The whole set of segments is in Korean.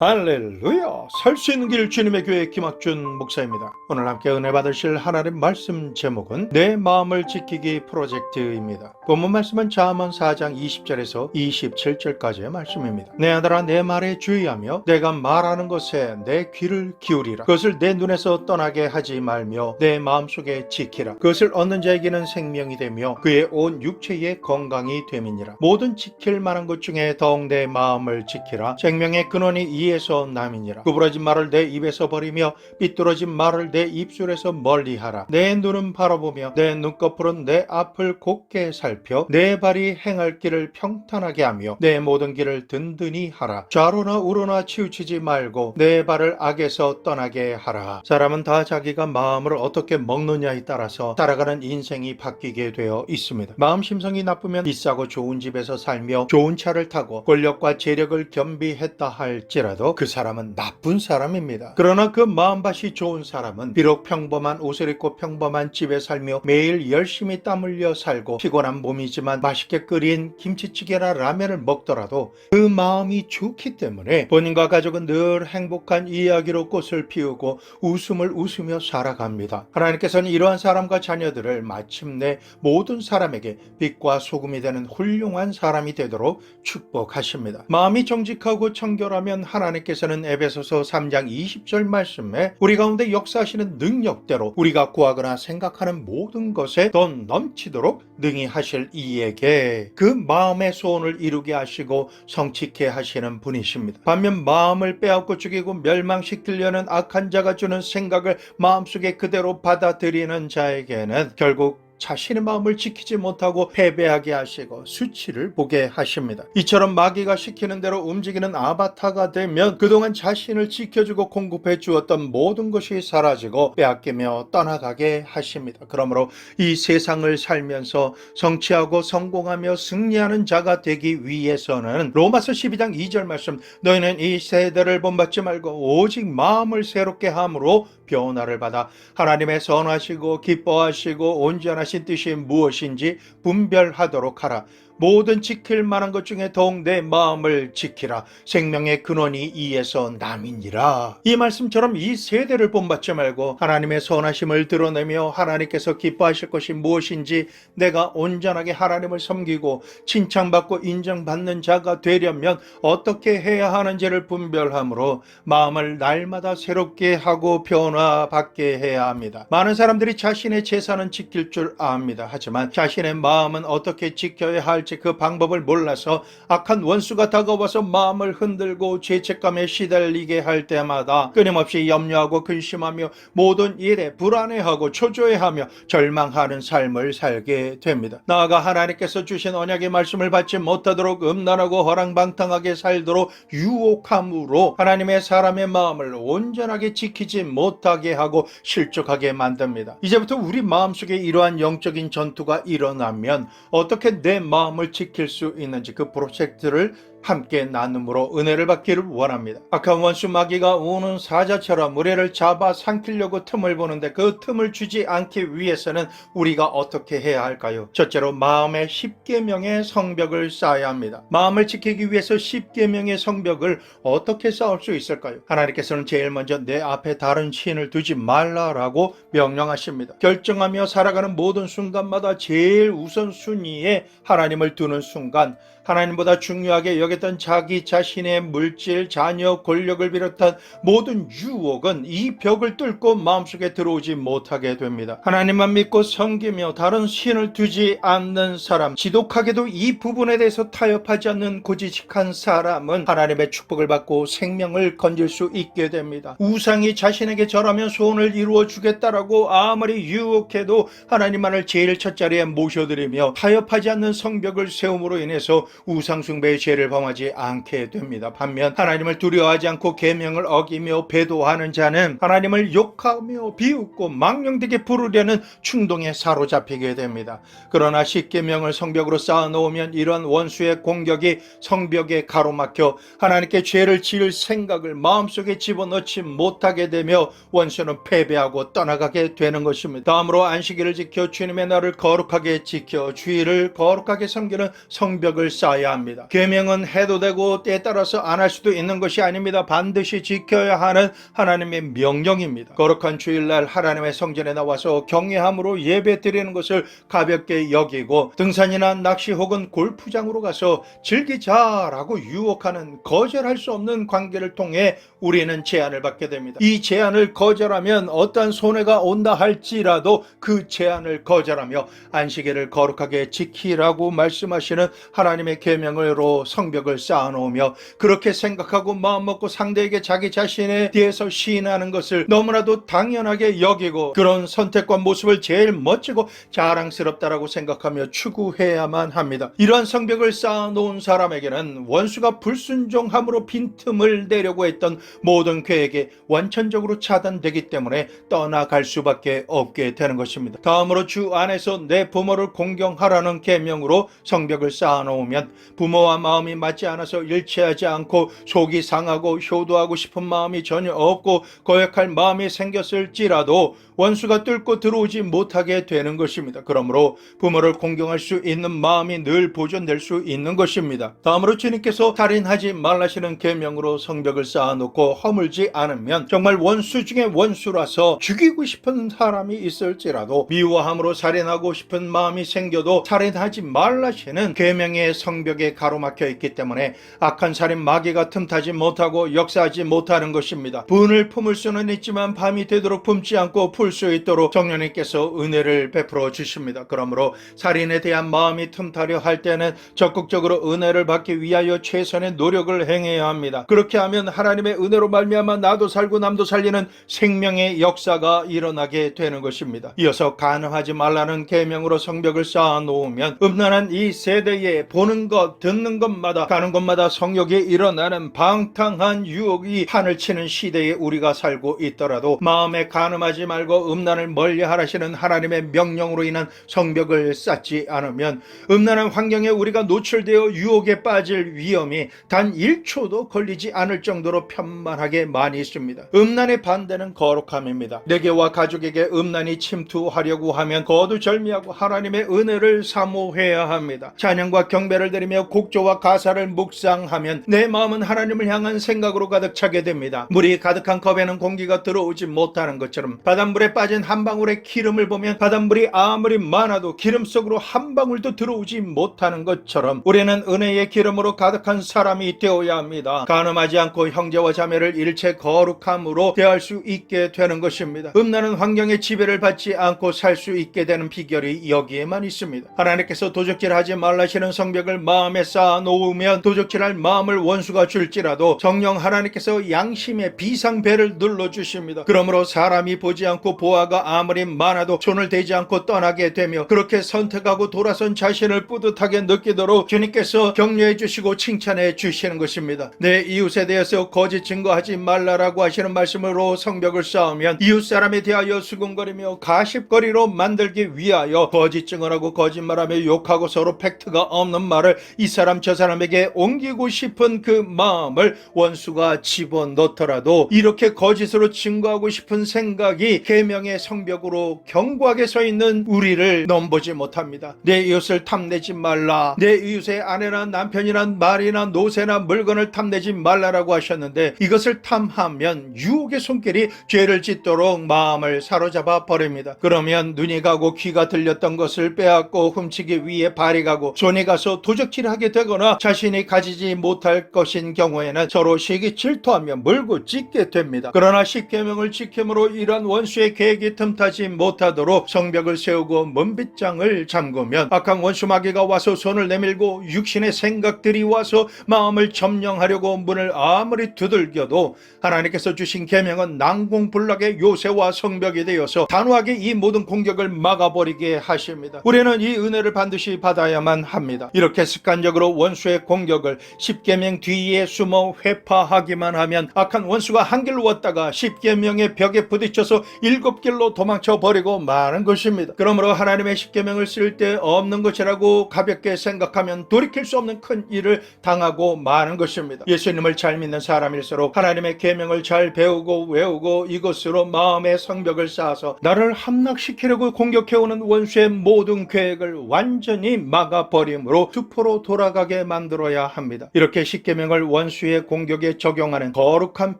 할렐루야! 살 수 있는 길 주님의 교회 김학준 목사입니다. 오늘 함께 은혜 받으실 하나님 말씀 제목은 내 마음을 지키기 프로젝트입니다. 본문 말씀은 잠언 4장 20절에서 27절까지의 말씀입니다. 내 아들아 내 말에 주의하며 내가 말하는 것에 내 귀를 기울이라. 그것을 내 눈에서 떠나게 하지 말며 내 마음속에 지키라. 그것을 얻는 자에게는 생명이 되며 그의 온 육체의 건강이 됨이니라. 모든 지킬 만한 것 중에 더욱 내 마음을 지키라. 생명의 근원이 이에서 남이니라. 구부러진 말을 내 입에서 버리며 삐뚤어진 말을 내 입술에서 멀리하라. 내 눈은 바라보며 내 눈꺼풀은 내 앞을 곱게 살펴 내 발이 행할 길을 평탄하게 하며 내 모든 길을 든든히 하라. 좌로나 우로나 치우치지 말고 내 발을 악에서 떠나게 하라. 사람은 다 자기가 마음을 어떻게 먹느냐에 따라서 살아가는 인생이 바뀌게 되어 있습니다. 마음 심성이 나쁘면 비싸고 좋은 집에서 살며 좋은 차를 타고 권력과 재력을 겸비했다 할지라도 그 사람은 나쁜 사람입니다. 그러나 그 마음밭이 좋은 사람은 비록 평범한 옷을 입고 평범한 집에 살며 매일 열심히 땀 흘려 살고 피곤한 몸이지만 맛있게 끓인 김치찌개나 라면을 먹더라도 그 마음이 좋기 때문에 본인과 가족은 늘 행복한 이야기로 꽃을 피우고 웃음을 웃으며 살아갑니다. 하나님께서는 이러한 사람과 자녀들을 마침내 모든 사람에게 빛과 소금이 되는 훌륭한 사람이 되도록 축복하십니다. 마음이 정직하고 청결하면 하나님께서는 에베소서 3장 20절 말씀에 우리 가운데 역사하시는 능력대로 우리가 구하거나 생각하는 모든 것에 더 넘치도록 능히 하실 이에게 그 마음의 소원을 이루게 하시고 성취케 하시는 분이십니다. 반면 마음을 빼앗고 죽이고 멸망시키려는 악한 자가 주는 생각을 마음속에 그대로 받아들이는 자에게는 결국 자신의 마음을 지키지 못하고 패배하게 하시고 수치를 보게 하십니다. 이처럼 마귀가 시키는 대로 움직이는 아바타가 되면 그동안 자신을 지켜주고 공급해 주었던 모든 것이 사라지고 빼앗기며 떠나가게 하십니다. 그러므로 이 세상을 살면서 성취하고 성공하며 승리하는 자가 되기 위해서는 로마서 12장 2절 말씀 너희는 이 세대를 본받지 말고 오직 마음을 새롭게 함으로 변화를 받아 하나님의 선하시고 기뻐하시고 온전하신 뜻이 무엇인지 분별하도록 하라. 모든 지킬 만한 것 중에 더욱 내 마음을 지키라. 생명의 근원이 이에서 남이니라. 이 말씀처럼 이 세대를 본받지 말고 하나님의 선하심을 드러내며 하나님께서 기뻐하실 것이 무엇인지 내가 온전하게 하나님을 섬기고 칭찬받고 인정받는 자가 되려면 어떻게 해야 하는지를 분별함으로 마음을 날마다 새롭게 하고 변화받게 해야 합니다. 많은 사람들이 자신의 재산은 지킬 줄 압니다. 하지만 자신의 마음은 어떻게 지켜야 할지 그 방법을 몰라서 악한 원수가 다가와서 마음을 흔들고 죄책감에 시달리게 할 때마다 끊임없이 염려하고 근심하며 모든 일에 불안해하고 초조해하며 절망하는 삶을 살게 됩니다. 나아가 하나님께서 주신 언약의 말씀을 받지 못하도록 음란하고 허랑방탕하게 살도록 유혹함으로 하나님의 사람의 마음을 온전하게 지키지 못하게 하고 실족하게 만듭니다. 이제부터 우리 마음속에 이러한 영적인 전투가 일어나면 어떻게 내 마음을 지킬 수 있는지 그 프로젝트를 함께 나눔으로 은혜를 받기를 원합니다. 악한 원수 마귀가 우는 사자처럼 우리를 잡아 삼키려고 틈을 보는데 그 틈을 주지 않기 위해서는 우리가 어떻게 해야 할까요? 첫째로 마음의 10계명의 성벽을 쌓아야 합니다. 마음을 지키기 위해서 10계명의 성벽을 어떻게 쌓을 수 있을까요? 하나님께서는 제일 먼저 내 앞에 다른 신을 두지 말라라고 명령하십니다. 결정하며 살아가는 모든 순간마다 제일 우선순위에 하나님을 두는 순간 하나님보다 중요하게 여겼던 자기 자신의 물질, 자녀, 권력을 비롯한 모든 유혹은 이 벽을 뚫고 마음속에 들어오지 못하게 됩니다. 하나님만 믿고 섬기며 다른 신을 두지 않는 사람, 지독하게도 이 부분에 대해서 타협하지 않는 고지식한 사람은 하나님의 축복을 받고 생명을 건질 수 있게 됩니다. 우상이 자신에게 절하면 소원을 이루어 주겠다라고 아무리 유혹해도 하나님만을 제일 첫 자리에 모셔드리며 타협하지 않는 성벽을 세움으로 인해서 우상 숭배의 죄를 범하지 않게 됩니다. 반면 하나님을 두려워하지 않고 계명을 어기며 배도하는 자는 하나님을 욕하며 비웃고 망령되게 부르려는 충동에 사로잡히게 됩니다. 그러나 10계명을 성벽으로 쌓아놓으면 이런 원수의 공격이 성벽에 가로막혀 하나님께 죄를 지을 생각을 마음속에 집어넣지 못하게 되며 원수는 패배하고 떠나가게 되는 것입니다. 다음으로 안식일을 지켜 주님의 날을 거룩하게 지켜 주일을 거룩하게 섬기는 성벽을 쌓아야 합니다. 계명은 해도 되고 때에 따라서 안 할 수도 있는 것이 아닙니다. 반드시 지켜야 하는 하나님의 명령입니다. 거룩한 주일날 하나님의 성전에 나와서 경외함으로 예배 드리는 것을 가볍게 여기고 등산이나 낚시 혹은 골프장으로 가서 즐기자라고 유혹하는 거절할 수 없는 관계를 통해 우리는 제한을 받게 됩니다. 이 제한을 거절하면 어떠한 손해가 온다 할지라도 그 제한을 거절하며 안식일을 거룩하게 지키라고 말씀하시는 하나님의 계명으로 성벽을 쌓아놓으며 그렇게 생각하고 마음먹고 상대에게 자기 자신에 대해서 시인하는 것을 너무나도 당연하게 여기고 그런 선택과 모습을 제일 멋지고 자랑스럽다라고 생각하며 추구해야만 합니다. 이러한 성벽을 쌓아놓은 사람에게는 원수가 불순종함으로 빈틈을 내려고 했던 모든 계획이 완전적으로 차단되기 때문에 떠나갈 수밖에 없게 되는 것입니다. 다음으로 주 안에서 내 부모를 공경하라는 계명으로 성벽을 쌓아놓으면 부모와 마음이 맞지 않아서 일치하지 않고 속이 상하고 효도하고 싶은 마음이 전혀 없고 거역할 마음이 생겼을지라도 원수가 뚫고 들어오지 못하게 되는 것입니다. 그러므로 부모를 공경할 수 있는 마음이 늘 보존될 수 있는 것입니다. 다음으로 주님께서 살인하지 말라시는 계명으로 성벽을 쌓아놓고 허물지 않으면 정말 원수 중에 원수라서 죽이고 싶은 사람이 있을지라도 미워함으로 살인하고 싶은 마음이 생겨도 살인하지 말라시는 계명의 성벽에 가로막혀 있기 때문에 악한 살인 마귀가 틈타지 못하고 역사하지 못하는 것입니다. 분을 품을 수는 있지만 밤이 되도록 품지 않고 풀 수 있도록 성령님께서 은혜를 베풀어 주십니다. 그러므로 살인에 대한 마음이 틈타려 할 때는 적극적으로 은혜를 받기 위하여 최선의 노력을 행해야 합니다. 그렇게 하면 하나님의 은혜로 말미암아 나도 살고 남도 살리는 생명의 역사가 일어나게 되는 것입니다. 이어서 간음하지 말라는 계명으로 성벽을 쌓아 놓으면 음란한 이 세대에 보는 것 듣는 것마다 가는 곳마다 성욕이 일어나는 방탕한 유혹이 판을 치는 시대에 우리가 살고 있더라도 마음에 간음하지 말고 음란을 멀리하라시는 하나님의 명령으로 인한 성벽을 쌓지 않으면 음란한 환경에 우리가 노출되어 유혹에 빠질 위험이 단 1초도 걸리지 않을 정도로 편만하게 많이 있습니다. 음란의 반대는 거룩함입니다. 내게와 가족에게 음란이 침투하려고 하면 거두절미하고 하나님의 은혜를 사모해야 합니다. 찬양과 경배를 드리며 곡조와 가사를 묵상하면 내 마음은 하나님을 향한 생각으로 가득 차게 됩니다. 물이 가득한 컵에는 공기가 들어오지 못하는 것처럼 바닷물에 빠진 한 방울의 기름을 보면 바닷물이 아무리 많아도 기름 속으로 한 방울도 들어오지 못하는 것처럼 우리는 은혜의 기름으로 가득한 사람이 되어야 합니다. 간음하지 않고 형제와 자매를 일체 거룩함으로 대할 수 있게 되는 것입니다. 음란한 환경에 지배를 받지 않고 살 수 있게 되는 비결이 여기에만 있습니다. 하나님께서 도적질하지 말라시는 성벽을 마음에 쌓아 놓으면 도적질할 마음을 원수가 줄지라도 성령 하나님께서 양심의 비상벨을 눌러주십니다. 그러므로 사람이 보지 않고 보아가 아무리 많아도 손을 대지 않고 떠나게 되며 그렇게 선택하고 돌아선 자신을 뿌듯하게 느끼도록 주님께서 격려해 주시고 칭찬해 주시는 것입니다. 내 이웃에 대해서 거짓 증거하지 말라라고 하시는 말씀으로 성벽을 쌓으면 이웃 사람에 대하여 수군거리며 가십거리로 만들기 위하여 거짓 증언하고 거짓말하며 욕하고 서로 팩트가 없는 말을 이 사람 저 사람에게 옮기고 싶은 그 마음을 원수가 집어넣더라도 이렇게 거짓으로 증거하고 싶은 생각이 계명의 성벽으로 견고하게 서 있는 우리를 넘보지 못합니다. 내 이웃을 탐내지 말라. 내 이웃의 아내나 남편이나 말이나 노새나 물건을 탐내지 말라라고 하셨는데 이것을 탐하면 유혹의 손길이 죄를 짓도록 마음을 사로잡아 버립니다. 그러면 눈이 가고 귀가 들렸던 것을 빼앗고 훔치기 위해 발이 가고 손이 가서 도적질하게 되거나 자신이 가지지 못할 것인 경우에는 서로 시기 질투하며 물고 찢게 됩니다. 그러나 십계명을 지킴으로 이러한 원수의 계획이 틈타지 못하도록 성벽을 세우고 문빗장을 잠그면 악한 원수 마귀가 와서 손을 내밀고 육신의 생각들이 와서 마음을 점령하려고 문을 아무리 두들겨도 하나님께서 주신 계명은 난공불락의 요새와 성벽이 되어서 단호하게 이 모든 공격을 막아버리게 하십니다. 우리는 이 은혜를 반드시 받아야만 합니다. 이렇게 습관적으로 원수의 공격을 십계명 뒤에 숨어 회파하기만 하면 악한 원수가 한 길로 왔다가 십계명의 벽에 부딪혀서 7길로 도망쳐 버리고 마는 것입니다. 그러므로 하나님의 십계명을 쓸 때 없는 것이라고 가볍게 생각하면 돌이킬 수 없는 큰 일을 당하고 마는 것입니다. 예수님을 잘 믿는 사람일수록 하나님의 계명을 잘 배우고 외우고 이것으로 마음의 성벽을 쌓아서 나를 함락시키려고 공격해오는 원수의 모든 계획을 완전히 막아버림으로 수포로 돌아가게 만들어 만들어야 합니다. 이렇게 십계명을 원수의 공격에 적용하는 거룩한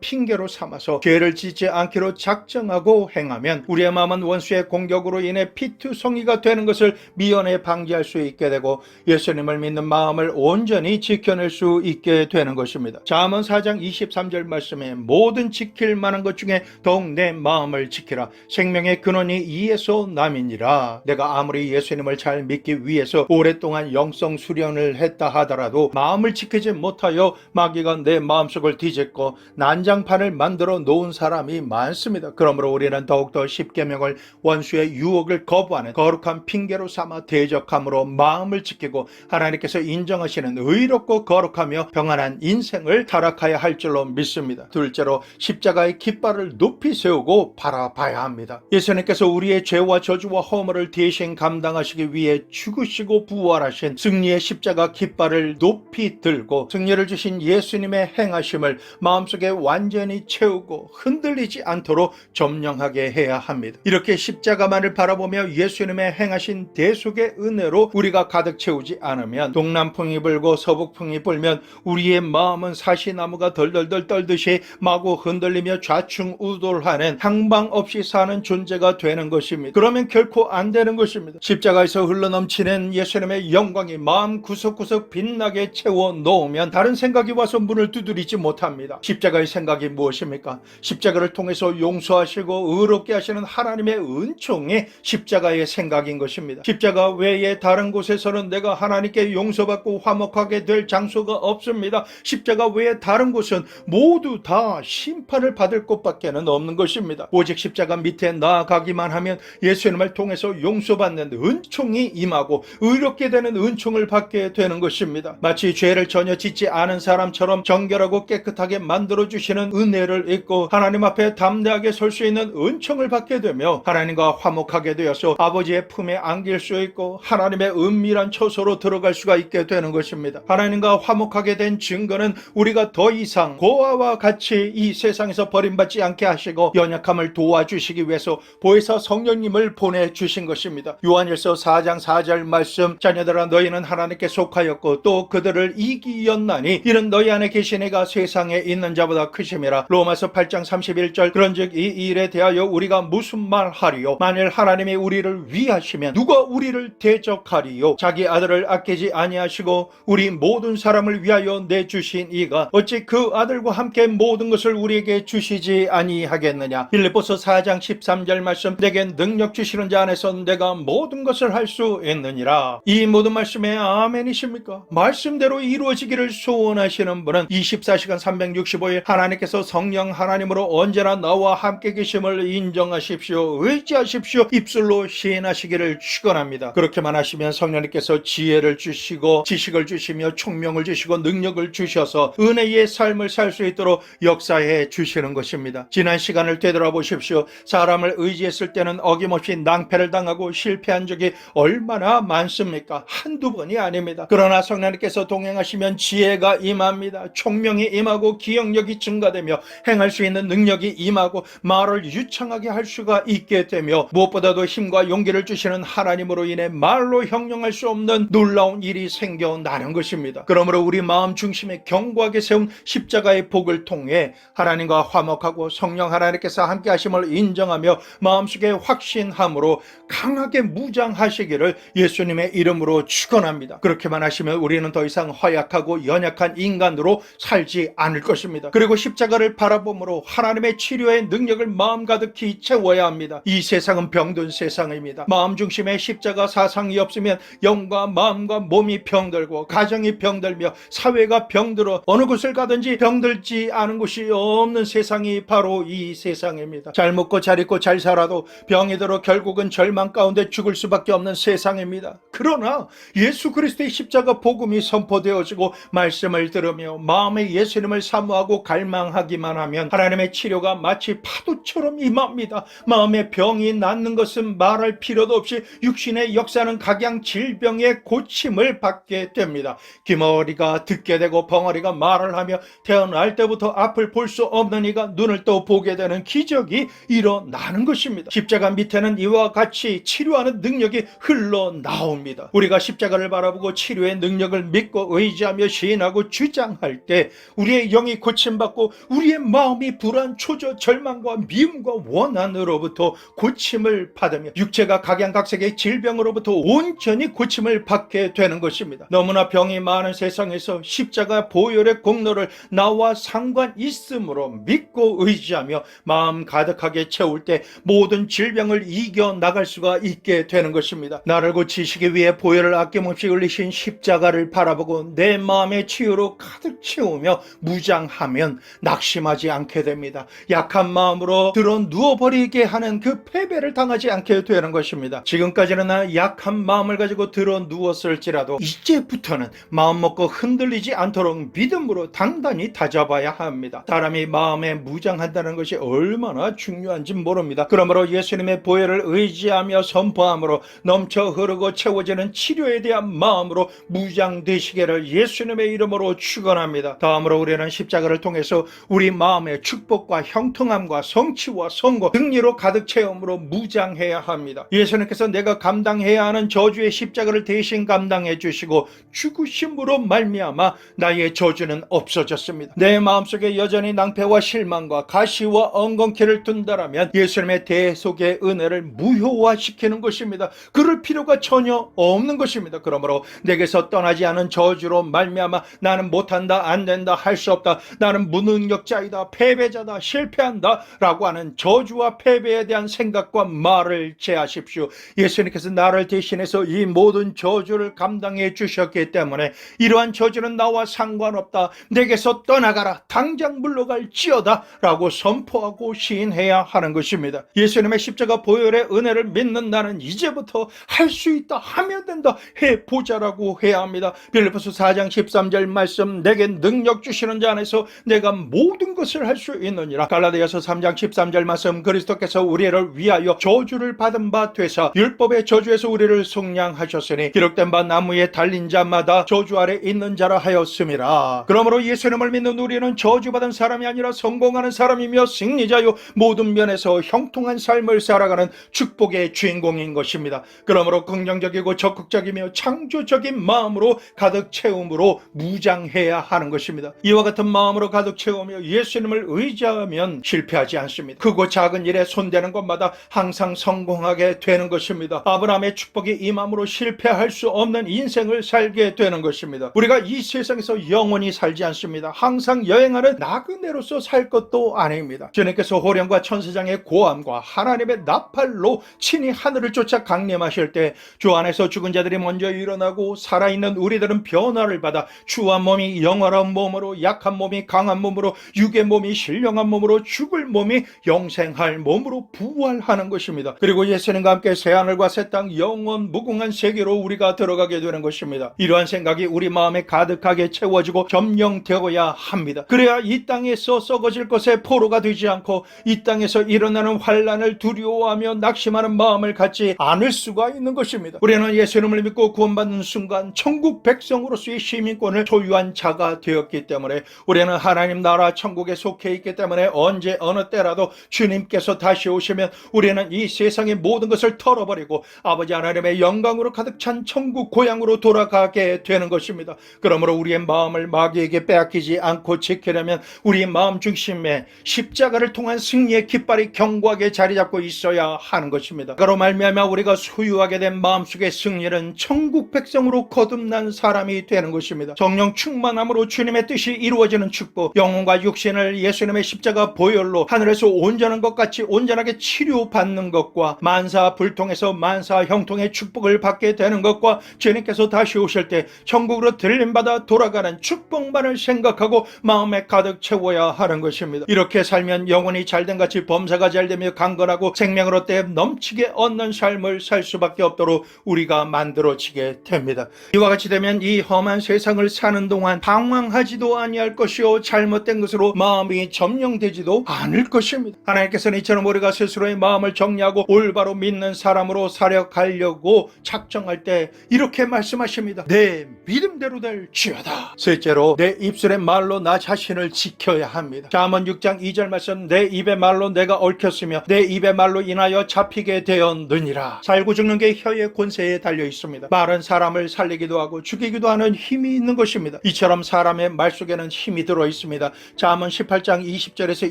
핑계로 삼아서 죄를 짓지 않기로 작정하고 행하면 우리의 마음은 원수의 공격으로 인해 피투성이가 되는 것을 미연에 방지할 수 있게 되고 예수님을 믿는 마음을 온전히 지켜낼 수 있게 되는 것입니다. 잠언 4장 23절 말씀에 모든 지킬 만한 것 중에 더욱 내 마음을 지키라. 생명의 근원이 이에서 남이니라. 내가 아무리 예수님을 잘 믿기 위해서 오랫동안 영성 수련을 했다 하더라도 마음을 지키지 못하여 마귀가 내 마음속을 뒤집고 난장판을 만들어 놓은 사람이 많습니다. 그러므로 우리는 더욱더 십계명을 원수의 유혹을 거부하는 거룩한 핑계로 삼아 대적함으로 마음을 지키고 하나님께서 인정하시는 의롭고 거룩하며 평안한 인생을 타락하여 할 줄로 믿습니다. 둘째로 십자가의 깃발을 높이 세우고 바라봐야 합니다. 예수님께서 우리의 죄와 저주와 허물을 대신 감당하시기 위해 죽으시고 부활하신 승리의 십자가 깃발을 높이 들고 승리를 주신 예수님의 행하심을 마음속에 완전히 채우고 흔들리지 않도록 점령하게 해야 합니다. 이렇게 십자가만을 바라보며 예수님의 행하신 대속의 은혜로 우리가 가득 채우지 않으면 동남풍이 불고 서북풍이 불면 우리의 마음은 사시나무가 덜덜덜 떨듯이 마구 흔들리며 좌충우돌하는 항방 없이 사는 존재가 되는 것입니다. 그러면 결코 안 되는 것입니다. 십자가에서 흘러넘치는 예수님의 영광이 마음 구석구석 빛나게 채워 놓으면 다른 생각이 와서 문을 두드리지 못합니다. 십자가의 생각이 무엇입니까? 십자가를 통해서 용서하시고 의롭게 하시는 하나님의 은총이 십자가의 생각인 것입니다. 십자가 외에 다른 곳에서는 내가 하나님께 용서받고 화목하게 될 장소가 없습니다. 십자가 외에 다른 곳은 모두 다 심판을 받을 곳밖에는 없는 것입니다. 오직 십자가 밑에 나아가기만 하면 예수님을 통해서 용서받는 은총이 임하고 의롭게 되는 은총을 받게 되는 것입니다. 마치 죄를 전혀 짓지 않은 사람처럼 정결하고 깨끗하게 만들어주시는 은혜를 잊고 하나님 앞에 담대하게 설 수 있는 은총을 받게 되며 하나님과 화목하게 되어서 아버지의 품에 안길 수 있고 하나님의 은밀한 처소로 들어갈 수가 있게 되는 것입니다. 하나님과 화목하게 된 증거는 우리가 더 이상 고아와 같이 이 세상에서 버림받지 않게 하시고 연약함을 도와주시기 위해서 보혜사 성령님을 보내주신 것입니다. 요한일서 4장 4절 말씀, 자녀들아 너희는 하나님께 속하였고 또 그들을 이기었나니 이는 너희 안에 계신 이가 세상에 있는 자보다 크심이라. 로마서 8장 31절, 그런즉 이 일에 대하여 우리가 무슨 말하리요? 만일 하나님이 우리를 위하시면 누가 우리를 대적하리요? 자기 아들을 아끼지 아니하시고 우리 모든 사람을 위하여 내주신 이가 어찌 그 아들과 함께 모든 것을 우리에게 주시지 아니하겠느냐? 빌립보서 4장 13절 말씀, 내게 능력 주시는 자 안에서 내가 모든 것을 할 수 있느니라. 이 모든 말씀에 아멘이십니까? 말씀대로 이루어지기를 소원하시는 분은 24시간 365일 하나님께서 성령 하나님으로 언제나 나와 함께 계심을 인정하십시오. 의지하십시오. 입술로 시인하시기를 축원합니다. 그렇게만 하시면 성령님께서 지혜를 주시고 지식을 주시며 총명을 주시고 능력을 주셔서 은혜의 삶을 살 수 있도록 역사해 주시는 것입니다. 지난 시간을 되돌아보십시오. 사람을 의지했을 때는 어김없이 낭패를 당하고 실패한 적이 얼마나 많습니까? 한두 번이 아닙니다. 그러나 성령님께서 동행하시면 지혜가 임합니다. 총명이 임하고 기억력이 증가되며 행할 수 있는 능력이 임하고 말을 유창하게 할 수가 있게 되며 무엇보다도 힘과 용기를 주시는 하나님으로 인해 말로 형용할 수 없는 놀라운 일이 생겨나는 것입니다. 그러므로 우리 마음 중심에 견고하게 세운 십자가의 복을 통해 하나님과 화목하고 성령 하나님께서 함께 하심을 인정하며 마음속에 확신함으로 강하게 무장하시기를 예수님의 이름으로 축원합니다. 그렇게만 하시면 우리는 더 이상 허약하고 연약한 인간으로 살지 않을 것입니다. 그리고 십자가를 바라봄으로 하나님의 치료의 능력을 마음 가득히 채워야 합니다. 이 세상은 병든 세상입니다. 마음 중심에 십자가 사상이 없으면 영과 마음과 몸이 병들고 가정이 병들며 사회가 병들어 어느 곳을 가든지 병들지 않은 곳이 없는 세상이 바로 이 세상입니다. 잘 먹고 잘 입고 잘 살아도 병이 들어 결국은 절망 가운데 죽을 수밖에 없는 세상입니다. 그러나 예수 그리스도의 십자가 복음이 선포되어지고 말씀을 들으며 마음에 예수님을 사모하고 갈망하기만 하면 하나님의 치료가 마치 파도처럼 임합니다. 마음의 병이 낫는 것은 말할 필요도 없이 육신의 역사는 각양 질병의 고침을 받게 됩니다. 귀머리가 듣게 되고 벙어리가 말을 하며 태어날 때부터 앞을 볼 수 없는 이가 눈을 또 보게 되는 기적이 일어나는 것입니다. 십자가 밑에는 이와 같이 치료하는 능력이 흘러나옵니다. 우리가 십자가를 바라보고 치료의 능력을 믿고 믿고 의지하며 시인하고 주장할 때 우리의 영이 고침받고 우리의 마음이 불안, 초조, 절망과 미움과 원한으로부터 고침을 받으며 육체가 각양각색의 질병으로부터 온전히 고침을 받게 되는 것입니다. 너무나 병이 많은 세상에서 십자가 보혈의 공로를 나와 상관 있으므로 믿고 의지하며 마음 가득하게 채울 때 모든 질병을 이겨나갈 수가 있게 되는 것입니다. 나를 고치시기 위해 보혈을 아낌없이 흘리신 십자가를 바라보고 내 마음의 치유로 가득 채우며 무장하면 낙심하지 않게 됩니다. 약한 마음으로 들어 누워버리게 하는 그 패배를 당하지 않게 되는 것입니다. 지금까지는 나 약한 마음을 가지고 들어 누웠을지라도 이제부터는 마음 먹고 흔들리지 않도록 믿음으로 단단히 다잡아야 합니다. 사람이 마음에 무장한다는 것이 얼마나 중요한지 모릅니다. 그러므로 예수님의 보혈을 의지하며 선포함으로 넘쳐 흐르고 채워지는 치료에 대한 마음으로 무장되시기를 예수님의 이름으로 축원합니다. 다음으로 우리는 십자가를 통해서 우리 마음의 축복과 형통함과 성취와 성공, 승리로 가득 채움으로 무장해야 합니다. 예수님께서 내가 감당해야 하는 저주의 십자가를 대신 감당해 주시고 죽으심으로 말미암아 나의 저주는 없어졌습니다. 내 마음속에 여전히 낭패와 실망과 가시와 엉겅퀴를 둔다라면 예수님의 대속의 은혜를 무효화시키는 것입니다. 그럴 필요가 전혀 없는 것입니다. 그러므로 내게서 떠나지 않은 저주로 말미암아 나는 못한다, 안된다, 할 수 없다, 나는 무능력자이다, 패배자다, 실패한다 라고 하는 저주와 패배에 대한 생각과 말을 제하십시오. 예수님께서 나를 대신해서 이 모든 저주를 감당해 주셨기 때문에 이러한 저주는 나와 상관없다, 내게서 떠나가라, 당장 물러갈지어다 라고 선포하고 시인해야 하는 것입니다. 예수님의 십자가 보혈의 은혜를 믿는 나는 이제부터 할 수 있다, 하면 된다, 해보자라고 해야 합니다. 빌립보서 4장 13절 말씀, 내게 능력 주시는 자 안에서 내가 모든 것을 할 수 있느니라. 갈라디아서 3장 13절 말씀, 그리스도께서 우리를 위하여 저주를 받은 바 되사 율법의 저주에서 우리를 속량하셨으니 기록된 바 나무에 달린 자마다 저주 아래 있는 자라 하였음이라. 그러므로 예수님을 믿는 우리는 저주받은 사람이 아니라 성공하는 사람이며 승리자요 모든 면에서 형통한 삶을 살아가는 축복의 주인공인 것입니다. 그러므로 긍정적이고 적극적이며 창조적인 마음으로 가득 채움으로 무장해야 하는 것입니다. 이와 같은 마음으로 가득 채우며 예수님을 의지하면 실패하지 않습니다. 크고 작은 일에 손대는 것마다 항상 성공하게 되는 것입니다. 아브라함의 축복이 임함으로 실패할 수 없는 인생을 살게 되는 것입니다. 우리가 이 세상에서 영원히 살지 않습니다. 항상 여행하는 나그네로서 살 것도 아닙니다. 주님께서 호령과 천사장의 고함과 하나님의 나팔로 친히 하늘을 쫓아 강림하실 때 주 안에서 죽은 자들이 먼저 일어나고 살아있는 우리들은 변화를 받아 주와 몸이 영원한 몸으로, 약한 몸이 강한 몸으로, 육의 몸이 신령한 몸으로, 죽을 몸이 영생할 몸으로 부활하는 것입니다. 그리고 예수님과 함께 새하늘과 새 땅 영원 무궁한 세계로 우리가 들어가게 되는 것입니다. 이러한 생각이 우리 마음에 가득하게 채워지고 점령되어야 합니다. 그래야 이 땅에서 썩어질 것에 포로가 되지 않고 이 땅에서 일어나는 환난을 두려워하며 낙심하는 마음을 갖지 않을 수가 있는 것입니다. 우리는 예수님을 믿고 구원받는 순간 천국 백성으로서의 시민권을 소유한 자가 되었기 때문에, 우리는 하나님 나라 천국에 속해 있기 때문에 언제 어느 때라도 주님께서 다시 오시면 우리는 이 세상의 모든 것을 털어버리고 아버지 하나님의 영광으로 가득 찬 천국 고향으로 돌아가게 되는 것입니다. 그러므로 우리의 마음을 마귀에게 빼앗기지 않고 지키려면 우리의 마음 중심에 십자가를 통한 승리의 깃발이 견고하게 자리 잡고 있어야 하는 것입니다. 그로 말미암아 우리가 소유하게 된 마음속의 승리는 천국 백성으로 거듭난 사람이 되는 것입니다. 성령 충만함으로 주님의 뜻이 이루어지는 축복, 영혼과 육신을 예수님의 십자가 보혈로 하늘에서 온전한 것 같이 온전하게 치료받는 것과 만사 불통에서 만사 형통의 축복을 받게 되는 것과 주님께서 다시 오실 때 천국으로 들림받아 돌아가는 축복만을 생각하고 마음에 가득 채워야 하는 것입니다. 이렇게 살면 영혼이 잘된 같이 범사가 잘되며 강건하고 생명으로 때 넘치게 얻는 삶을 살 수밖에 없도록 우리가 만들어지게 됩니다. 이와 같이 되면 이 험한 세상을 사는 동안 방황하지도 아니할 것이요 잘못된 것으로 마음이 점령되지도 않을 것입니다. 하나님께서는 이처럼 우리가 스스로의 마음을 정리하고 올바로 믿는 사람으로 살아가려고 작정할 때 이렇게 말씀하십니다. 내 믿음대로 될지어다. 셋째로 내 입술의 말로 나 자신을 지켜야 합니다. 잠언 6장 2절 말씀, 내 입의 말로 내가 얽혔으며 내 입의 말로 인하여 잡히게 되었느니라. 살고 죽는 게 혀의 권세에 달려 있습니다. 말은 사람을 살리기도 하고 죽이기도 멈추기도 하는 힘이 있는 것입니다. 이처럼 사람의 말 속에는 힘이 들어 있습니다. 잠언 18장 20절에서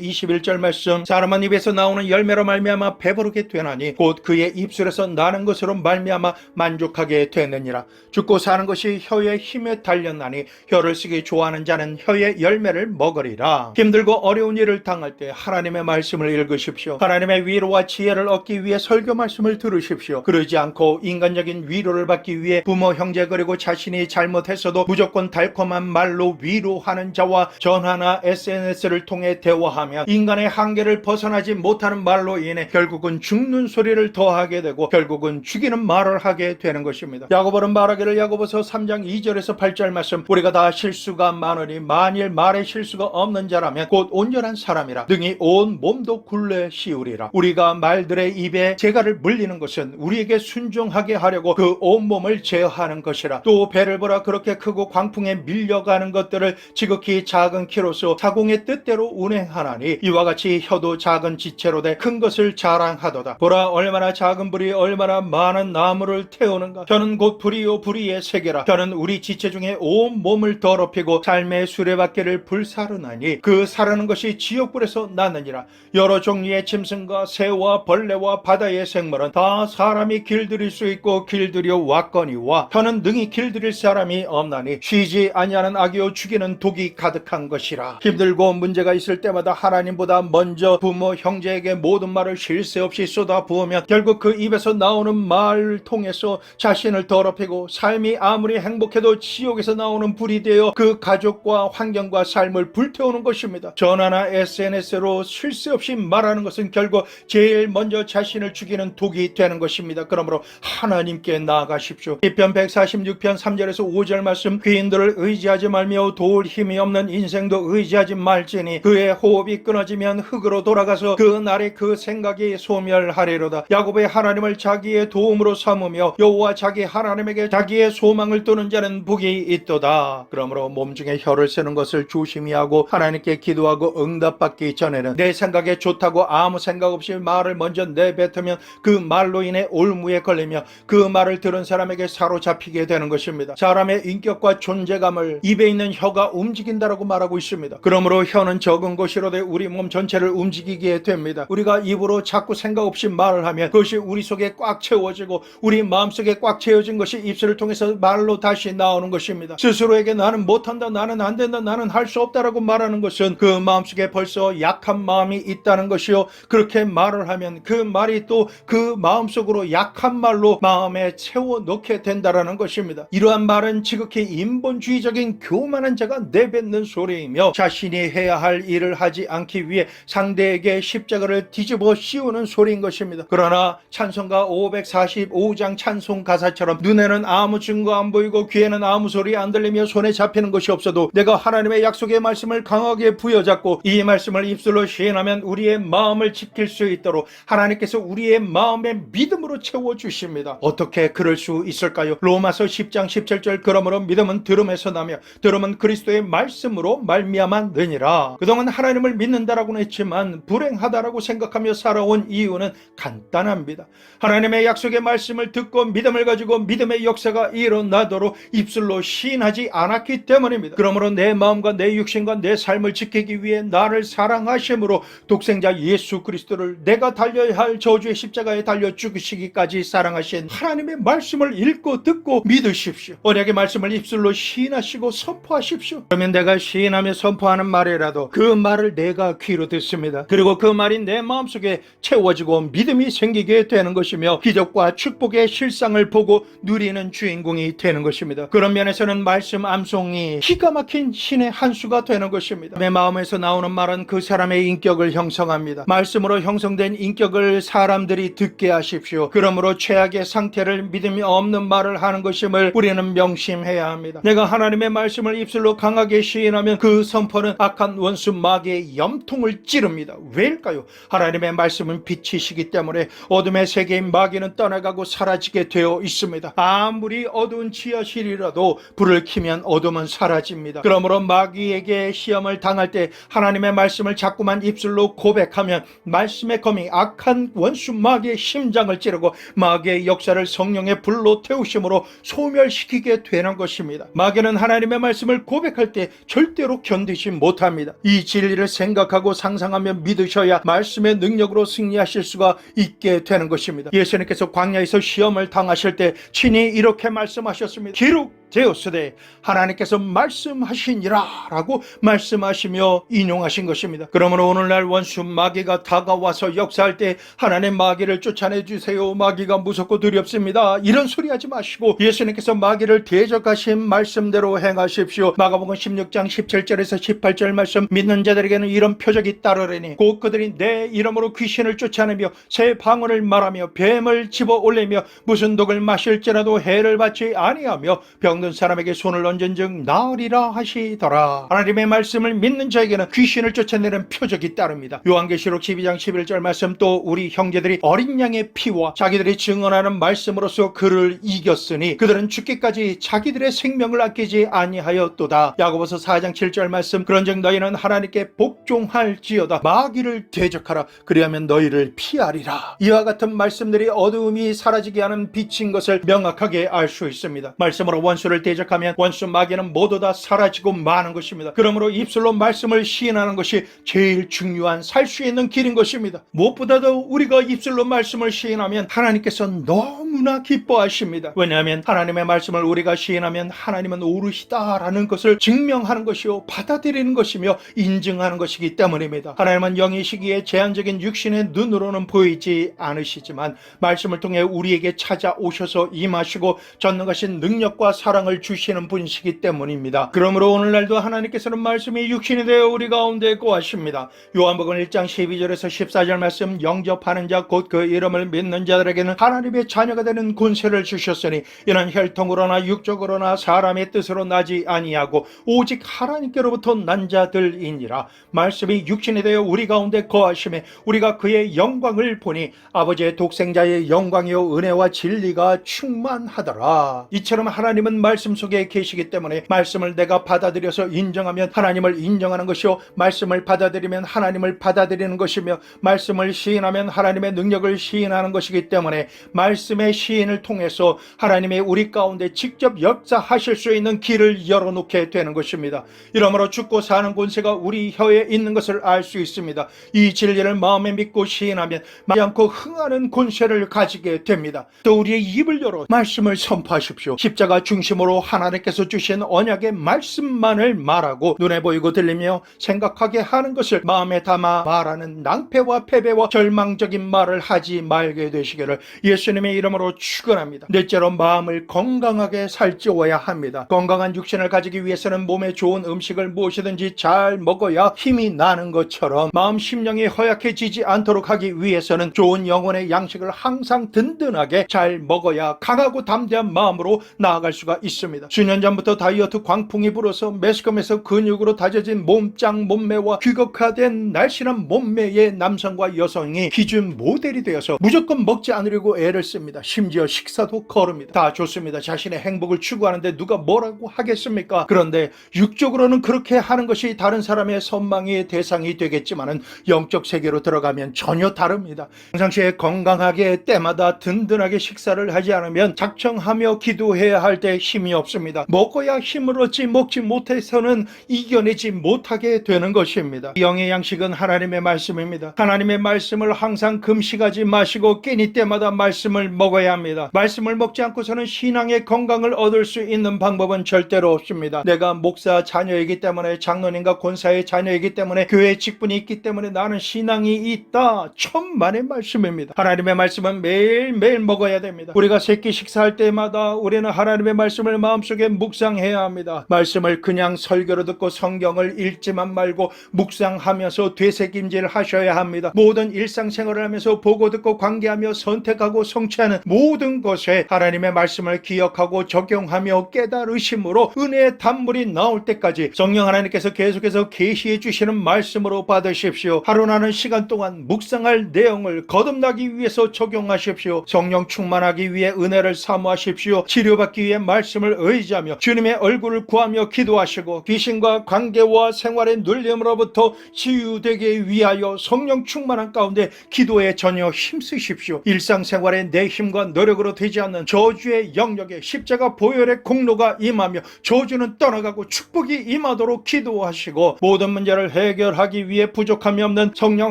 21절 말씀, 사람은 입에서 나오는 열매로 말미암아 배부르게 되나니 곧 그의 입술에서 나는 것으로 말미암아 만족하게 되느니라. 죽고 사는 것이 혀의 힘에 달렸나니 혀를 쓰기 좋아하는 자는 혀의 열매를 먹으리라. 힘들고 어려운 일을 당할 때 하나님의 말씀을 읽으십시오. 하나님의 위로와 지혜를 얻기 위해 설교 말씀을 들으십시오. 그러지 않고 인간적인 위로를 받기 위해 부모, 형제 그리고 자신이 잘못했어도 무조건 달콤한 말로 위로하는 자와 전화나 SNS를 통해 대화하면 인간의 한계를 벗어나지 못하는 말로 인해 결국은 죽는 소리를 더하게 되고 결국은 죽이는 말을 하게 되는 것입니다. 야고보는 말하기를, 야고보서 3장 2절에서 8절 말씀, 우리가 다 실수가 많으니 만일 말에 실수가 없는 자라면 곧 온전한 사람이라 능히 온 몸도 굴레 씌우리라. 우리가 말들의 입에 재갈을 물리는 것은 우리에게 순종하게 하려고 그 온몸을 제어하는 것이라. 또 배를 보라, 그렇게 크고 광풍에 밀려가는 것들을 지극히 작은 키로서 사공의 뜻대로 운행하나니 이와 같이 혀도 작은 지체로 돼 큰 것을 자랑하도다. 보라, 얼마나 작은 불이 얼마나 많은 나무를 태우는가. 혀는 곧 불이요 불의의 세계라. 혀는 우리 지체 중에 온 몸을 더럽히고 삶의 수레바퀴를 불사르나니 그 사르는 것이 지옥불에서 나느니라. 여러 종류의 짐승과 새와 벌레와 바다의 생물은 다 사람이 길들일 수 있고 길들여 왔거니와 혀는 능히 길들일 사람이 없나니 쉬지 아니하는 악이요 죽이는 독이 가득한 것이라. 힘들고 문제가 있을 때마다 하나님보다 먼저 부모, 형제에게 모든 말을 쉴 새 없이 쏟아 부으면 결국 그 입에서 나오는 말을 통해서 자신을 더럽히고 삶이 아무리 행복해도 지옥에서 나오는 불이 되어 그 가족과 환경과 삶을 불태우는 것입니다. 전화나 SNS로 쉴 새 없이 말하는 것은 결국 제일 먼저 자신을 죽이는 독이 되는 것입니다. 그러므로 하나님께 나아가십시오. 시편 146편 3절에서 5절 말씀, 귀인들을 의지하지 말며 도울 힘이 없는 인생도 의지하지 말지니 그의 호흡이 끊어지면 흙으로 돌아가서 그 날에 그 생각이 소멸하리로다. 야곱의 하나님을 자기의 도움으로 삼으며 여호와 자기 하나님에게 자기의 소망을 두는 자는 복이 있도다. 그러므로 몸중에 혀를 쓰는 것을 조심히 하고 하나님께 기도하고 응답받기 전에는 내 생각에 좋다고 아무 생각 없이 말을 먼저 내뱉으면 그 말로 인해 올무에 걸리며 그 말을 들은 사람에게 사로잡히게 되는 것입니다. 사람의 인격과 존재감을 입에 있는 혀가 움직인다라고 말하고 있습니다. 그러므로 혀는 적은 것이로되 우리 몸 전체를 움직이게 됩니다. 우리가 입으로 자꾸 생각 없이 말을 하면 그것이 우리 속에 꽉 채워지고 우리 마음속에 꽉 채워진 것이 입술을 통해서 말로 다시 나오는 것입니다. 스스로에게 나는 못한다, 나는 안 된다, 나는 할 수 없다라고 말하는 것은 그 마음속에 벌써 약한 마음이 있다는 것이요, 그렇게 말을 하면 그 말이 또 그 마음속으로 약한 말로 마음에 채워 넣게 된다라는 것입니다. 이러한 말은 지극히 인본주의적인 교만한 자가 내뱉는 소리이며 자신이 해야 할 일을 하지 않기 위해 상대에게 십자가를 뒤집어 씌우는 소리인 것입니다. 그러나 찬송가 545장 찬송 가사처럼 눈에는 아무 증거 안 보이고 귀에는 아무 소리 안 들리며 손에 잡히는 것이 없어도 내가 하나님의 약속의 말씀을 강하게 부여잡고 이 말씀을 입술로 시인하면 우리의 마음을 지킬 수 있도록 하나님께서 우리의 마음에 믿음으로 채워주십니다. 어떻게 그럴 수 있을까요? 로마서 10장 17절, 그러므로 믿음은 들음에서 나며 들음은 그리스도의 말씀으로 말미암았느니라. 그동안 하나님을 믿는다라고는 했지만 불행하다라고 생각하며 살아온 이유는 간단합니다. 하나님의 약속의 말씀을 듣고 믿음을 가지고 믿음의 역사가 일어나도록 입술로 시인하지 않았기 때문입니다. 그러므로 내 마음과 내 육신과 내 삶을 지키기 위해 나를 사랑하심으로 독생자 예수 그리스도를 내가 달려야 할 저주의 십자가에 달려 죽으시기까지 사랑하신 하나님의 말씀을 읽고 듣고 믿으십시오. 언약의 말씀을 입술로 시인하시고 선포하십시오. 그러면 내가 시인하며 선포하는 말이라도 그 말을 내가 귀로 듣습니다. 그리고 그 말이 내 마음속에 채워지고 믿음이 생기게 되는 것이며 기적과 축복의 실상을 보고 누리는 주인공이 되는 것입니다. 그런 면에서는 말씀 암송이 기가 막힌 신의 한 수가 되는 것입니다. 내 마음에서 나오는 말은 그 사람의 인격을 형성합니다. 말씀으로 형성된 인격을 사람들이 듣게 하십시오. 그러므로 최악의 상태를 믿음이 없는 말을 하는 것임을 우리는 명심해야 합니다. 내가 하나님의 말씀을 입술로 강하게 시인하면 그 선포는 악한 원수 마귀의 염통을 찌릅니다. 왜일까요? 하나님의 말씀은 빛이시기 때문에 어둠의 세계인 마귀는 떠나가고 사라지게 되어 있습니다. 아무리 어두운 지하실이라도 불을 켜면 어둠은 사라집니다. 그러므로 마귀에게 시험을 당할 때 하나님의 말씀을 자꾸만 입술로 고백하면 말씀의 검이 악한 원수 마귀의 심장을 찌르고 마귀의 역사를 성령의 불로 태우심으로 소멸시키게 하게 되는 것입니다. 마귀는 하나님의 말씀을 고백할 때 절대로 견디지 못합니다. 이 진리를 생각하고 상상하며 믿으셔야 말씀의 능력으로 승리하실 수가 있게 되는 것입니다. 예수님께서 광야에서 시험을 당하실 때 친히 이렇게 말씀하셨습니다. 기록 되었으되 하나님께서 말씀하시니라 라고 말씀하시며 인용하신 것입니다. 그러므로 오늘날 원수 마귀가 다가와서 역사할 때 하나님 마귀를 쫓아내주세요, 마귀가 무섭고 두렵습니다, 이런 소리 하지 마시고 예수님께서 마귀를 대적하신 말씀대로 행하십시오. 마가복음 16장 17절에서 18절 말씀, 믿는 자들에게는 이런 표적이 따르리니 곧 그들이 내 이름으로 귀신을 쫓아내며 새 방언을 말하며 뱀을 집어 올리며 무슨 독을 마실지라도 해를 받지 아니하며 병든 사람에게 손을 얹은즉 나으리라 하시더라. 하나님의 말씀을 믿는 자에게는 귀신을 쫓아내는 표적이 따릅니다. 요한계시록 12장 11절 말씀, 또 우리 형제들이 어린 양의 피와 자기들이 증언하는 말씀으로써 그를 이겼으니 그들은 죽기까지 자기들의 생명을 아끼지 아니하였도다. 야고보서 4장 7절 말씀, 그런즉 너희는 하나님께 복종할지어다. 마귀를 대적하라. 그리하면 너희를 피하리라. 이와 같은 말씀들이 어두움이 사라지게 하는 빛인 것을 명확하게 알 수 있습니다. 말씀으로 원수를 대적하면 원수 마귀는 모두 다 사라지고 마는 것입니다. 그러므로 입술로 말씀을 시인하는 것이 제일 중요한 살 수 있는 길인 것입니다. 무엇보다도 우리가 입술로 말씀을 시인하면 하나님께서 너무나 기뻐하십니다. 왜냐하면 하나님의 말씀을 우리가 시인하면 하나님은 옳으시다라는 것을 증명하는 것이요 받아들이는 것이며 인증하는 것이기 때문입니다. 하나님은 영이시기에 제한적인 육신의 눈으로는 보이지 않으시지만 말씀을 통해 우리에게 찾아오셔서 임하시고 전능하신 능력과 사랑을 주시는 분이시기 때문입니다. 그러므로 오늘날도 하나님께서는 말씀이 육신이 되어 우리 가운데 거하십니다. 요한복음 1장 12절에서 14절 말씀, 영접하는 자 곧 그 이름을 믿는 자들에게는 하나님의 자녀가 되는 권세를 주셨으니 이는 혈통으로나 육적으로나 사람의 뜻으로 나지 아니하고 오직 하나님께로부터 난 자들이니라. 말씀이 육신이 되어 우리 가운데 거하심에 우리가 그의 영광을 보니 아버지의 독생자의 영광이요 은혜와 진리가 충만하더라. 이처럼 하나님은 말씀 속에 계시기 때문에 말씀을 내가 받아들여서 인정하면 하나님을 인정하는 것이요 말씀을 받아들이면 하나님을 받아들이는 것이며 말씀을 시인하면 하나님의 능력을 시인하는 것이기 때문에 말씀의 시인을 통해서 하나님의 우리 가운데 직접 역사하실 수 있는 길을 열어놓게 되는 것입니다. 이러므로 죽고 사는 권세가 우리 혀에 있는 것을 알 수 있습니다. 이 진리를 마음에 믿고 시인하면 말지 않고 흥하는 권세를 가지게 됩니다. 또 우리의 입을 열어 말씀을 선포하십시오. 십자가 중심으로 하나님께서 주신 언약의 말씀만을 말하고 눈에 보이고 들리며 생각하게 하는 것을 마음에 담아 말하는 낭패와 패배와 절망적인 말을 하지 말게 되시기를 예수님의 이름으로 축원합니다. 넷째로 마음을 건강하게 살찌워야 합니다. 건강한 육신을 가지기 위해서는 몸에 좋은 음식을 무엇이든지 잘 먹어야 힘이 나는 것처럼 마음 심령이 허약해지지 않도록 하기 위해서는 좋은 영혼의 양식을 항상 든든하게 잘 먹어야 강하고 담대한 마음으로 나아갈 수가 있습니다. 수년 전부터 다이어트 광풍이 불어서 매스컴에서 근육으로 다져진 몸짱 몸매와 규격화된 날씬한 몸매의 남성과 여성이 기준 모델이 되어서 무조건 먹지 않으려고 애를 씁니다. 심지어 식사도 거릅니다. 다 좋습니다. 자신의 행복을 추구하는데 누가 뭐라고 하겠습니까? 그런데 육적으로는 그렇게 하는 것이 다른 사람의 선망의 대상이 되겠지만은 영적 세계로 들어가면 전혀 다릅니다. 평상시에 건강하게 때마다 든든하게 식사를 하지 않으면 작정하며 기도해야 할 때 힘이 없습니다. 먹어야 힘을 얻지 먹지 못해서는 이겨내지 못하게 되는 것입니다. 영의 양식은 하나님의 말씀입니다. 하나님의 말씀을 항상 금식하지 마시고 끼니 때마다 말씀을 먹어야 합니다. 말씀을 먹지 않고서는 신앙의 건강을 얻을 수 있는 방법은 절대로 없습니다. 내가 목사 자녀이기 때문에 장로님과 권사의 자녀이기 때문에 교회 직분이 있기 때문에 나는 신앙이 있다. 천만의 말씀입니다. 하나님의 말씀은 매일매일 먹어야 됩니다. 우리가 새끼 식사할 때마다 우리는 하나님의 말씀을 마음속에 묵상해야 합니다. 말씀을 그냥 설교로 듣고 성경을 읽지만 말고 묵상하면서 되새김질 하셔야 합니다. 모든 일상생활을 하면서 보고 듣고 관계하며 선택하고 성취하는 모든 것에 하나님의 말씀을 기억하고 적용하며 깨달으심으로 은혜의 단물이 나올 때까지 성령 하나님께서 계속해서 계시해 주시는 말씀으로 받으십시오. 하루나는 시간 동안 묵상할 내용을 거듭나기 위해서 적용하십시오. 성령 충만하기 위해 은혜를 사모하십시오. 치료받기 위해 말씀을 의지하며 주님의 얼굴을 구하며 기도하시고 귀신과 관계와 생활의 눌림으로부터 치유되기 위하여 성령 충만한 가운데 기도에 전혀 힘쓰십시오. 일상생활에 내 힘과 힘과 노력으로 되지 않는 저주의 영역에 십자가 보혈의 공로가 임하며 저주는 떠나가고 축복이 임하도록 기도하시고, 모든 문제를 해결하기 위해 부족함이 없는 성령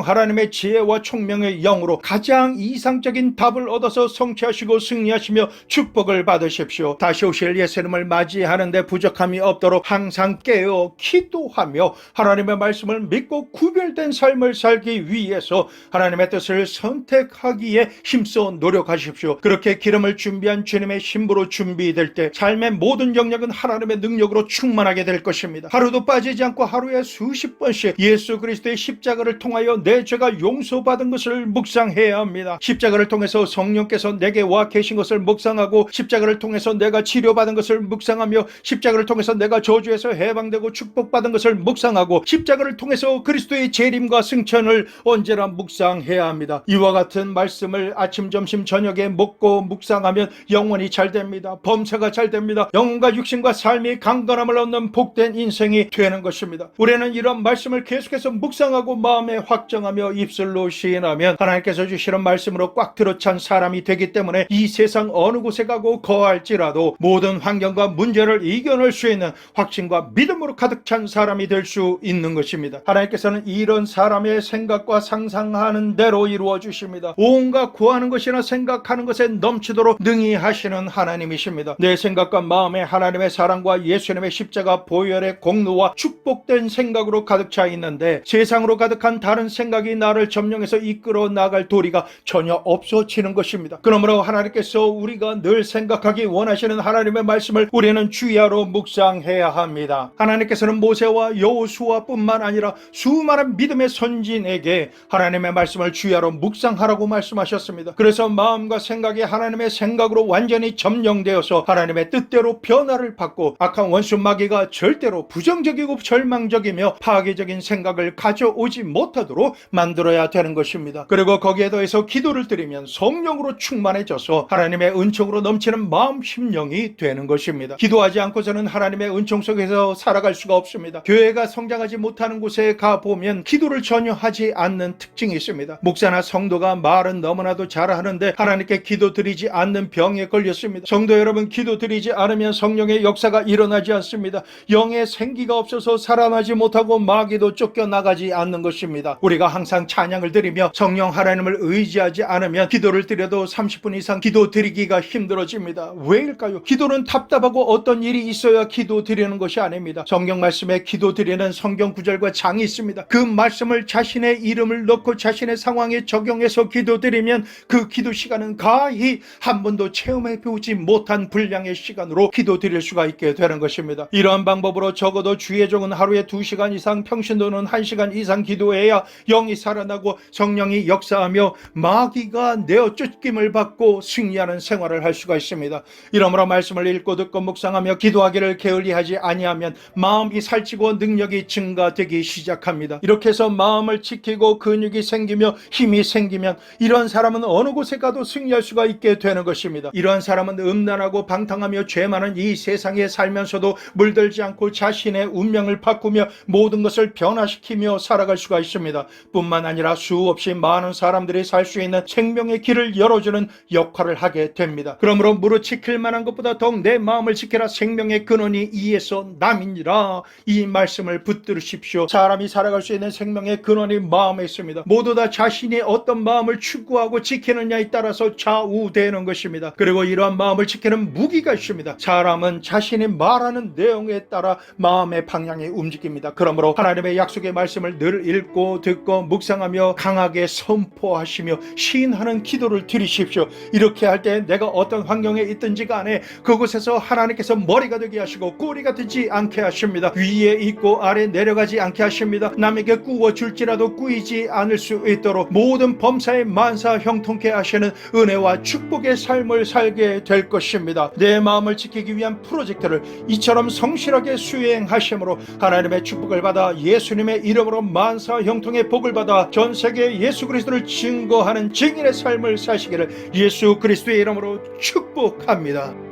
하나님의 지혜와 총명의 영으로 가장 이상적인 답을 얻어서 성취하시고 승리하시며 축복을 받으십시오. 다시 오실 예수님을 맞이하는데 부족함이 없도록 항상 깨어 기도하며 하나님의 말씀을 믿고 구별된 삶을 살기 위해서 하나님의 뜻을 선택하기에 힘써 노력하십시오. 그렇게 기름을 준비한 주님의 신부로 준비될 때 삶의 모든 영역은 하나님의 능력으로 충만하게 될 것입니다. 하루도 빠지지 않고 하루에 수십 번씩 예수 그리스도의 십자가를 통하여 내 죄가 용서받은 것을 묵상해야 합니다. 십자가를 통해서 성령께서 내게 와 계신 것을 묵상하고, 십자가를 통해서 내가 치료받은 것을 묵상하며, 십자가를 통해서 내가 저주에서 해방되고 축복받은 것을 묵상하고, 십자가를 통해서 그리스도의 재림과 승천을 언제나 묵상해야 합니다. 이와 같은 말씀을 아침, 점심, 저녁에 먹고 묵상하면 영혼이 잘 됩니다. 범사가 잘 됩니다. 영혼과 육신과 삶이 강건함을 얻는 복된 인생이 되는 것입니다. 우리는 이런 말씀을 계속해서 묵상하고 마음에 확정하며 입술로 시인하면 하나님께서 주시는 말씀으로 꽉 들어찬 사람이 되기 때문에 이 세상 어느 곳에 가고 거할지라도 모든 환경과 문제를 이겨낼 수 있는 확신과 믿음으로 가득 찬 사람이 될 수 있는 것입니다. 하나님께서는 이런 사람의 생각과 상상하는 대로 이루어 주십니다. 온갖 구하는 것이나 생각하는 것에 넘치도록 능히 하시는 하나님이십니다. 내 생각과 마음에 하나님의 사랑과 예수님의 십자가 보혈의 공로와 축복된 생각으로 가득 차 있는데, 세상으로 가득한 다른 생각이 나를 점령해서 이끌어 나갈 도리가 전혀 없어지는 것입니다. 그러므로 하나님께서 우리가 늘 생각하기 원하시는 하나님의 말씀을 우리는 주야로 묵상해야 합니다. 하나님께서는 모세와 여호수아뿐만 아니라 수많은 믿음의 선진에게 하나님의 말씀을 주야로 묵상하라고 말씀하셨습니다. 그래서 마음과 생각이 하나님의 생각으로 완전히 점령되어서 하나님의 뜻대로 변화를 받고, 악한 원수 마귀가 절대로 부정적이고 절망적이며 파괴적인 생각을 가져오지 못하도록 만들어야 되는 것입니다. 그리고 거기에 더해서 기도를 드리면 성령으로 충만해져서 하나님의 은총으로 넘치는 마음 심령이 되는 것입니다. 기도하지 않고서는 하나님의 은총 속에서 살아갈 수가 없습니다. 교회가 성장하지 못하는 곳에 가보면 기도를 전혀 하지 않는 특징이 있습니다. 목사나 성도가 말은 너무나도 잘하는데 하나님께 기도드리지 않는 병에 걸렸습니다. 성도 여러분, 기도드리지 않으면 성령의 역사가 일어나지 않습니다. 영의 생기가 없어서 살아나지 못하고 마귀도 쫓겨나가지 않는 것입니다. 우리가 항상 찬양을 드리며 성령 하나님을 의지하지 않으면 기도를 드려도 30분 이상 기도 드리기가 힘들어집니다. 왜일까요? 기도는 답답하고 어떤 일이 있어야 기도 드리는 것이 아닙니다. 성경 말씀에 기도 드리는 성경 구절과 장이 있습니다. 그 말씀을 자신의 이름을 넣고 자신의 상황에 적용해서 기도 드리면 그 기도 시간은 가히 한 번도 체험해 보지 못한 분량의 시간으로 기도 드릴 수가 있게 되는 것입니다. 이러한 방법으로 적어도 주의 종은 하루에 2시간 이상, 평신도는 1시간 이상 기도해야 영이 살아나고 성령이 역사하며 마귀가 내어 쫓김을 받고 승리하는 생활을 할 수가 있습니다. 이러므로 말씀을 읽고 듣고 묵상하며 기도하기를 게을리하지 아니하면 마음이 살찌고 능력이 증가되기 시작합니다. 이렇게 해서 마음을 지키고 근육이 생기며 힘이 생기면 이러한 사람은 어느 곳에 가도 승리할 수가 있게 되는 것입니다. 이러한 사람은 음란하고 방탕하며 죄 많은 이 세상에 살면서도 물들지 않고 자신의 운명을 바꾸며 모든 것을 변화시키며 살아갈 수가 있습니다. 뿐만 아니라 수없이 많은 사람들이 살 수 있는 생명의 길을 열어주는 역할을 하게 됩니다. 그러므로 무릇 지킬 만한 것보다 더욱 내 마음을 지켜라. 생명의 근원이 이에서 남이니라. 이 말씀을 붙들으십시오. 사람이 살아갈 수 있는 생명의 근원이 마음에 있습니다. 모두 다 자신이 어떤 마음을 추구하고 지키느냐에 따라서 좌우되는 것입니다. 그리고 이러한 마음을 지키는 무기가 있습니다. 사람은 자신이 말하는 내용에 따라 마음의 방향이 움직입니다. 그러므로 하나님의 약속의 말씀을 늘 읽고 듣고 묵상하며 강하게 선포하시며 시인하는 기도를 드리십시오. 이렇게 할 때 내가 어떤 환경에 있든지 간에 그곳에서 하나님께서 머리가 되게 하시고 꼬리가 되지 않게 하십니다. 위에 있고 아래 내려가지 않게 하십니다. 남에게 꾸어줄지라도 꾸이지 않을 수 있도록 모든 범사에 만사 형통케 하시는 은혜와 축복의 삶을 살게 될 것입니다. 내 마음을 지키기 위한 프로젝트를 이처럼 성실하게 수행하심으로 하나님의 축복을 받아 예수님의 이름으로 만사 형통의 복을 받아 전 세계에 예수 그리스도를 증거하는 증인의 삶을 사시기를 예수 그리스도의 이름으로 축복합니다.